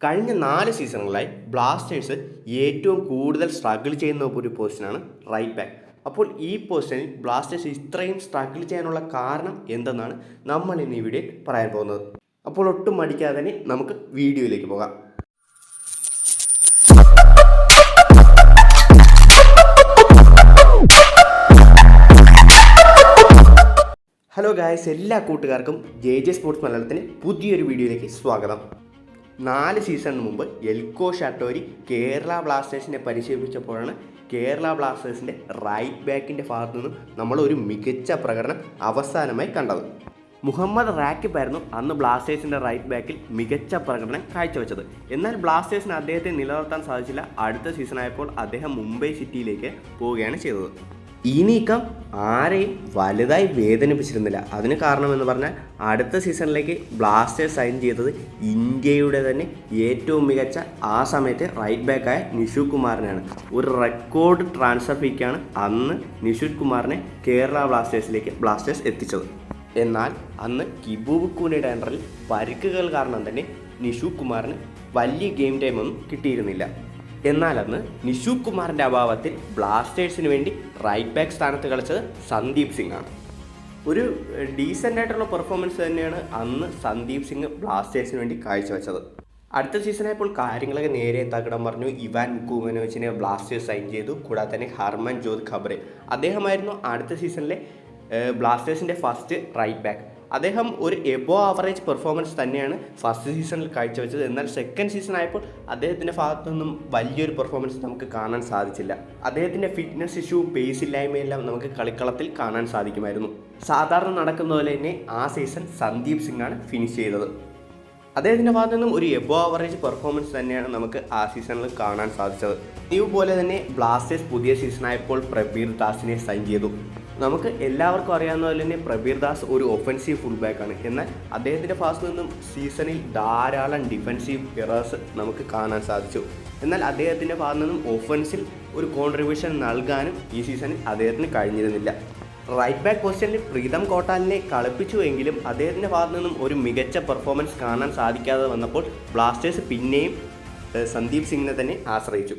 കഴിഞ്ഞ 4 സീസണുകളായി ബ്ലാസ്റ്റേഴ്സ് ഏറ്റവും കൂടുതൽ സ്ട്രഗിൾ ചെയ്യുന്ന ഒരു പൊസിഷനാണ് റൈറ്റ് ബാക്ക്. അപ്പോൾ ഈ പൊസിഷനിൽ ബ്ലാസ്റ്റേഴ്സ് ഇത്രയും സ്ട്രഗിൾ ചെയ്യാനുള്ള കാരണം എന്തെന്നാണ് നമ്മൾ ഇന്ന് ഈ വീഡിയോയിൽ പറയാൻ പോകുന്നത്. അപ്പോൾ ഒട്ടും മടിക്കാതെ തന്നെ നമുക്ക് വീഡിയോയിലേക്ക് പോകാം. ഹലോ ഗായ്സ്, എല്ലാ കൂട്ടുകാർക്കും ജെ സ്പോർട്സ് മലയാളത്തിന് പുതിയൊരു വീഡിയോയിലേക്ക് സ്വാഗതം. 4 സീസണിന് മുമ്പ് എൽക്കോ ഷാട്ടോരി കേരള ബ്ലാസ്റ്റേഴ്സിനെ പരിശീലിപ്പിച്ചപ്പോഴാണ് കേരള ബ്ലാസ്റ്റേഴ്സിൻ്റെ റൈറ്റ് ബാക്കിൻ്റെ ഭാഗത്തു നിന്നും നമ്മളൊരു മികച്ച പ്രകടനം അവസാനമായി കണ്ടത്. മുഹമ്മദ് റാക്കിബ് ആയിരുന്നു അന്ന് ബ്ലാസ്റ്റേഴ്സിൻ്റെ റൈറ്റ് ബാക്കിൽ മികച്ച പ്രകടനം കാഴ്ചവെച്ചത്. എന്നാൽ ബ്ലാസ്റ്റേഴ്സിന് അദ്ദേഹത്തെ നിലനിർത്താൻ സാധിച്ചില്ല. അടുത്ത സീസണായപ്പോൾ അദ്ദേഹം മുംബൈ സിറ്റിയിലേക്ക് പോവുകയാണ് ചെയ്തത്. ഈ നീക്കം ആരെയും വലുതായി വേദനിപ്പിച്ചിരുന്നില്ല. അതിന് കാരണമെന്ന് പറഞ്ഞാൽ അടുത്ത സീസണിലേക്ക് ബ്ലാസ്റ്റേഴ്സ് സൈൻ ചെയ്തത് ഇന്ത്യയുടെ തന്നെ ഏറ്റവും മികച്ച ആ സമയത്തെ റൈറ്റ് ബാക്കായ നിഷു കുമാറിനെയാണ്. ഒരു റെക്കോർഡ് ട്രാൻസ്ഫർ ഫീക്കാണ് അന്ന് നിഷു കുമാറിനെ കേരള ബ്ലാസ്റ്റേഴ്സിലേക്ക് ബ്ലാസ്റ്റേഴ്സ് എത്തിച്ചത്. എന്നാൽ അന്ന് കിബൂബ് കൂനയുടെ അണ്ടറിൽ പരിക്കുകൾ കാരണം തന്നെ നിഷു കുമാറിന് വലിയ ഗെയിം ടൈമൊന്നും കിട്ടിയിരുന്നില്ല. എന്നാൽ അന്ന് നിഷു കുമാറിൻ്റെ അഭാവത്തിൽ ബ്ലാസ്റ്റേഴ്സിന് വേണ്ടി റൈറ്റ് ബാക്ക് സ്ഥാനത്ത് കളിച്ചത് സന്ദീപ് സിംഗ് ആണ്. ഒരു ഡീസൻ്റ് ആയിട്ടുള്ള പെർഫോമൻസ് തന്നെയാണ് അന്ന് സന്ദീപ് സിംഗ് ബ്ലാസ്റ്റേഴ്സിന് വേണ്ടി കാഴ്ചവെച്ചത്. അടുത്ത സീസണായപ്പോൾ കാര്യങ്ങളൊക്കെ നേരെ തകിടം പറഞ്ഞു. ഇവാൻ കുമനോവിച്ചിനെ ബ്ലാസ്റ്റേഴ്സ് സൈൻ ചെയ്തു. കൂടാതെ തന്നെ ഹർമൻ ജോത് ഖബ്രെ അദ്ദേഹമായിരുന്നു അടുത്ത സീസണിലെ ബ്ലാസ്റ്റേഴ്സിൻ്റെ ഫസ്റ്റ് റൈറ്റ് ബാക്ക്. അദ്ദേഹം ഒരു എബോ ആവറേജ് പെർഫോമൻസ് തന്നെയാണ് ഫസ്റ്റ് സീസണിൽ കാഴ്ചവെച്ചത്. എന്നാൽ സെക്കൻഡ് സീസൺ ആയപ്പോൾ അദ്ദേഹത്തിൻ്റെ ഭാഗത്തു നിന്നും വലിയൊരു പെർഫോമൻസ് നമുക്ക് കാണാൻ സാധിച്ചില്ല. അദ്ദേഹത്തിൻ്റെ ഫിറ്റ്നസ് ഇഷ്യൂ, പേസ് ഇല്ലായ്മയെല്ലാം നമുക്ക് കളിക്കളത്തിൽ കാണാൻ സാധിക്കുമായിരുന്നു. സാധാരണ നടക്കുന്ന പോലെ തന്നെ ആ സീസൺ സന്ദീപ് സിംഗ് ആണ് ഫിനിഷ് ചെയ്തത്. അദ്ദേഹത്തിൻ്റെ ഭാഗത്തു നിന്നും ഒരു എബോ ആവറേജ് പെർഫോമൻസ് തന്നെയാണ് നമുക്ക് ആ സീസണിൽ കാണാൻ സാധിച്ചത്. ഇതുപോലെ തന്നെ ബ്ലാസ്റ്റേഴ്സ് പുതിയ സീസണായപ്പോൾ പ്രബീർ ദാസിനെ സൈൻ ചെയ്തു. നമുക്ക് എല്ലാവർക്കും അറിയാവുന്ന പോലെ തന്നെ പ്രബീർ ദാസ് ഒരു ഒഫൻസീവ് ഫുൾ ബാക്കാണ്. എന്നാൽ അദ്ദേഹത്തിൻ്റെ ഭാഗത്തു നിന്നും സീസണിൽ ധാരാളം ഡിഫൻസീവ് എറേഴ്സ് നമുക്ക് കാണാൻ സാധിച്ചു. എന്നാൽ അദ്ദേഹത്തിൻ്റെ ഭാഗത്തു നിന്നും ഒഫൻസിൽ ഒരു കോൺട്രിബ്യൂഷൻ നൽകാനും ഈ സീസണിൽ അദ്ദേഹത്തിന് കഴിഞ്ഞിരുന്നില്ല. റൈറ്റ് ബാക്ക് പൊസിഷനിൽ പ്രീതം കോട്ടാലിനെ കളിപ്പിച്ചുവെങ്കിലും അദ്ദേഹത്തിൻ്റെ ഭാഗത്തു നിന്നും ഒരു മികച്ച പെർഫോമൻസ് കാണാൻ സാധിക്കാതെ വന്നപ്പോൾ ബ്ലാസ്റ്റേഴ്സ് പിന്നെയും സന്ദീപ് സിംഗിനെ തന്നെ ആശ്രയിച്ചു.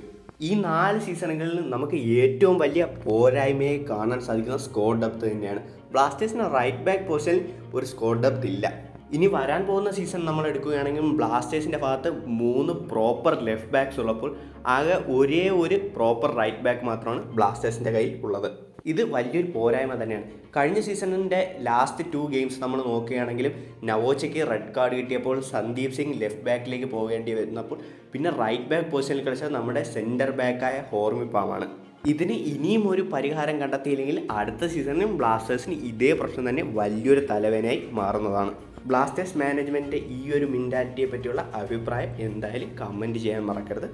ഈ 4 സീസണുകളിൽ നമുക്ക് ഏറ്റവും വലിയ പോരായ്മയെ കാണാൻ സാധിക്കുന്ന സ്ക്വാഡ് ഡെപ്ത് തന്നെയാണ്. ബ്ലാസ്റ്റേഴ്സിന് റൈറ്റ് ബാക്ക് പൊസിഷനിൽ ഒരു സ്ക്വാഡ് ഡെപ്ത് ഇല്ല. ഇനി വരാൻ പോകുന്ന സീസൺ നമ്മൾ എടുക്കുകയാണെങ്കിൽ ബ്ലാസ്റ്റേഴ്സിൻ്റെ ഭാഗത്ത് 3 പ്രോപ്പർ ലെഫ്റ്റ് ബാക്സ് ഉള്ളപ്പോൾ ആകെ ഒരേ ഒരു പ്രോപ്പർ റൈറ്റ് ബാക്ക് മാത്രമാണ് ബ്ലാസ്റ്റേഴ്സിൻ്റെ കയ്യിൽ ഉള്ളത്. ഇത് വലിയൊരു പോരായ്മ തന്നെയാണ്. കഴിഞ്ഞ സീസണിൻ്റെ ലാസ്റ്റ് 2 ഗെയിംസ് നമ്മൾ നോക്കുകയാണെങ്കിലും നവോച്ചയ്ക്ക് റെഡ് കാർഡ് കിട്ടിയപ്പോൾ സന്ദീപ് സിംഗ് ലെഫ്റ്റ് ബാക്കിലേക്ക് പോകേണ്ടി വരുന്നപ്പോൾ പിന്നെ റൈറ്റ് ബാക്ക് പൊസിഷനിൽ കളിച്ചത് നമ്മുടെ സെൻറ്റർ ബാക്കായ ഹോർമിപ്പാമാണ്. ഇതിന് ഇനിയും ഒരു പരിഹാരം കണ്ടെത്തിയില്ലെങ്കിൽ അടുത്ത സീസണിലും ബ്ലാസ്റ്റേഴ്സിന് ഇതേ പ്രശ്നം തന്നെ വലിയൊരു തലവേദനയായി മാറുന്നതാണ്. ബ്ലാസ്റ്റേഴ്സ് മാനേജ്മെൻറ്റിൻ്റെ ഈ ഒരു മെൻറ്റാലിറ്റിയെ പറ്റിയുള്ള അഭിപ്രായം എന്തായാലും കമൻറ്റ് ചെയ്യാൻ മറക്കരുത്.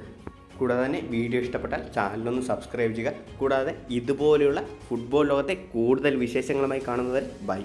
കൂടാതെ തന്നെ വീഡിയോ ഇഷ്ടപ്പെട്ടാൽ ചാനലൊന്ന് സബ്സ്ക്രൈബ് ചെയ്യുക. കൂടാതെ ഇതുപോലെയുള്ള ഫുട്ബോൾ ലോകത്തെ കൂടുതൽ വിശേഷങ്ങളുമായി കാണുന്നവരെ ബൈ.